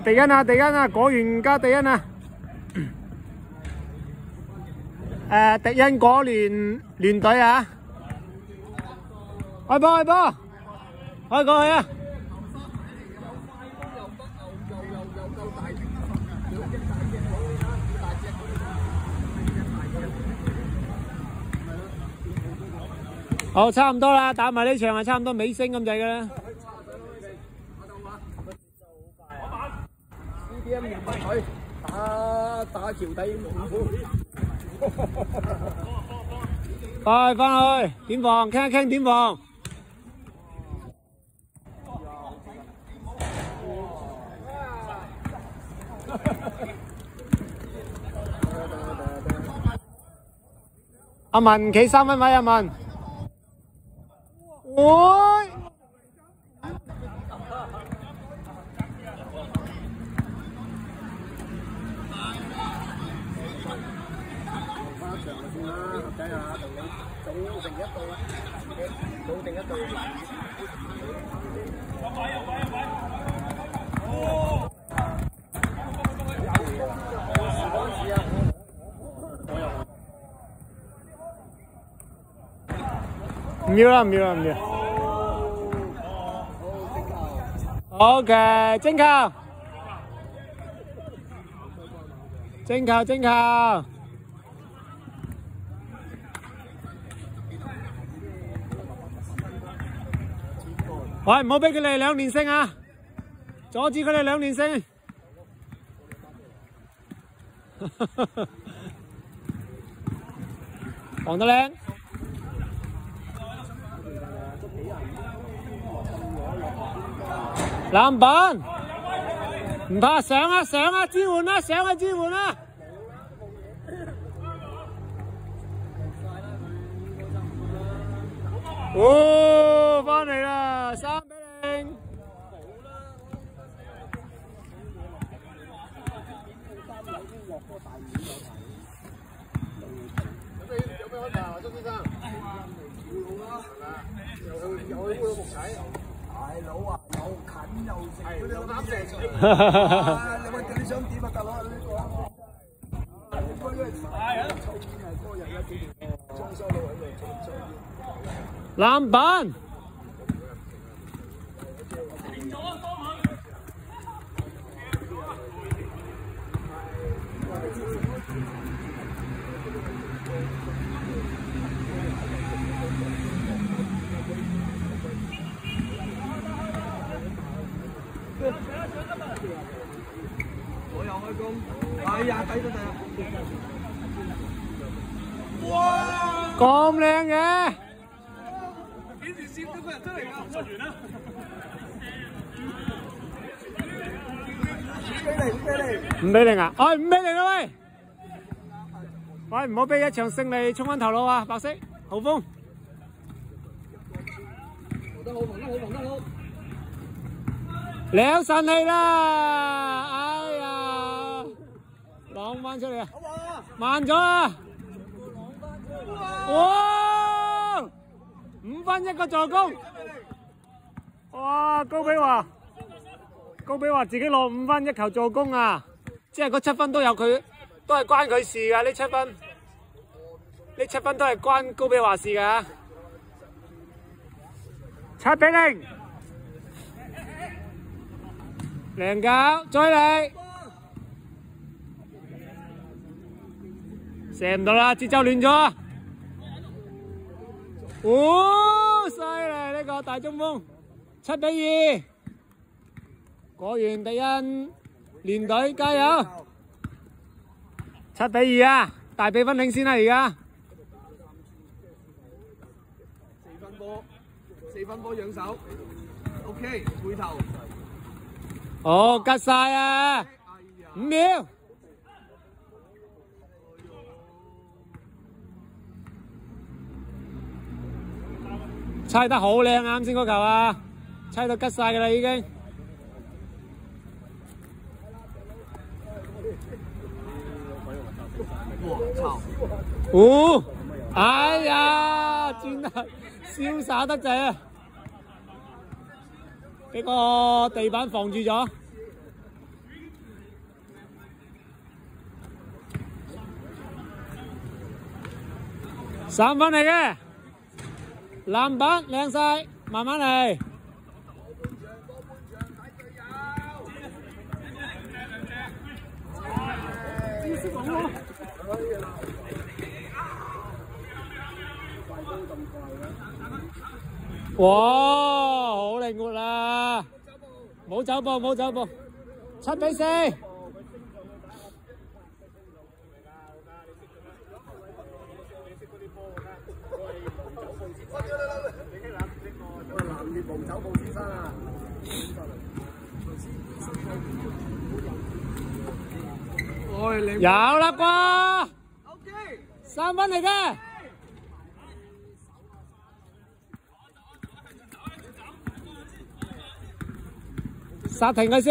迪恩啊，迪恩啊，果園加迪恩啊。迪恩果聯聯隊啊！開波開波，開過去啊！好，差唔多啦，打埋呢場係差唔多尾聲咁滯㗎啦。CDM 連埋佢打橋底快翻去點防，傾一傾點防。阿文企3分位，阿文。會。唔要啦，唔要啦，唔要。OK， 精球，精球，精球。喂，唔好俾佢哋2連勝啊！阻止佢哋2連勝。防得靚。籃板，唔怕上啊上啊，支援啦上啊支援啦！哦，翻嚟啦，3-0。有咩安排啊，周先生？又去烏魯木齊。大佬啊，又近又食，佢哋啱食。你問你想點啊，大佬？呢個籃板。我又開工，哎呀，抵得滯！哇！咁靚嘅，幾時攝到個人出嚟㗎？出完啦！唔俾你啊！哎，唔俾你啦喂！喂，唔好俾一場勝利衝昏頭腦啊！白色豪風，防得好，防得好，防得好！兩神氣啦！哎呀，浪翻出嚟啊！慢咗啊！哇！5分1個助攻！哇！高比華自己攞5分1球助攻啊！即係嗰7分都有佢，都係關佢事㗎。呢7分，呢7分都係關高比華事㗎。7-0。靚搞，再嚟，射唔到啦，節奏亂咗。哦，犀利呢個大中鋒，7-2，果園迪恩連隊加油，7-2啊，大比分領先啦而家。4分波養手 ，OK， 回頭。哦，吉晒啊！5秒，猜得好靚啱先嗰球啊！猜到吉晒噶啦已經。哦，哎呀，轉得瀟灑得滯啊！俾個地板防住咗。3分嚟嘅，籃板靚晒，慢慢嚟。哇，好靈活啦！冇走步，冇走步，7比4。有啦啩，3分嚟嘅。剎停佢先。